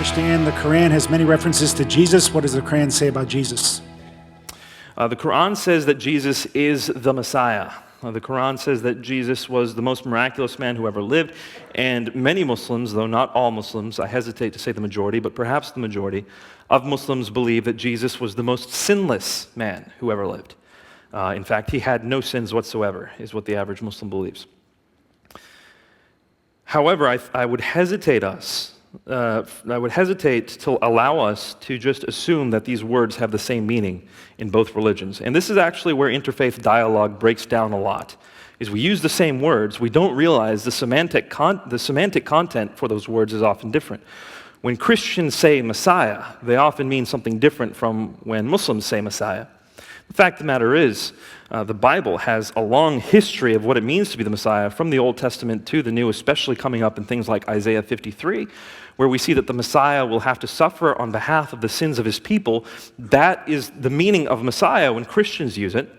understand the Qur'an has many references to Jesus. What does the Qur'an say about Jesus? The Qur'an says that Jesus is the Messiah. The Qur'an says that Jesus was the most miraculous man who ever lived, and many Muslims, though not all Muslims, I hesitate to say the majority, but perhaps the majority of Muslims believe that Jesus was the most sinless man who ever lived. In fact, he had no sins whatsoever, is what the average Muslim believes. However, I would hesitate to allow us to just assume that these words have the same meaning in both religions. And this is actually where interfaith dialogue breaks down a lot. Is we use the same words, we don't realize the semantic content for those words is often different. When Christians say Messiah, they often mean something different from when Muslims say Messiah. The fact of the matter is, the Bible has a long history of what it means to be the Messiah, from the Old Testament to the New, especially coming up in things like Isaiah 53, where we see that the Messiah will have to suffer on behalf of the sins of his people. That is the meaning of Messiah when Christians use it.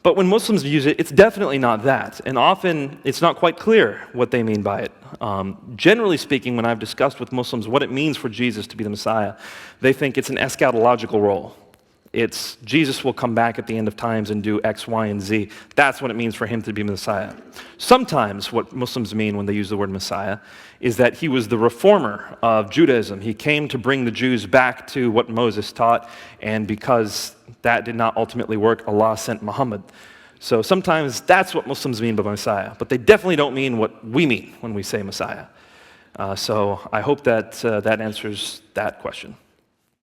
But when Muslims use it, it's definitely not that. And often, it's not quite clear what they mean by it. Generally speaking, when I've discussed with Muslims what it means for Jesus to be the Messiah, they think it's an eschatological role. It's Jesus will come back at the end of times and do X, Y, and Z. That's what it means for him to be Messiah. Sometimes what Muslims mean when they use the word Messiah is that he was the reformer of Judaism. He came to bring the Jews back to what Moses taught, and because that did not ultimately work, Allah sent Muhammad. So sometimes that's what Muslims mean by Messiah, but they definitely don't mean what we mean when we say Messiah. So I hope that that answers that question.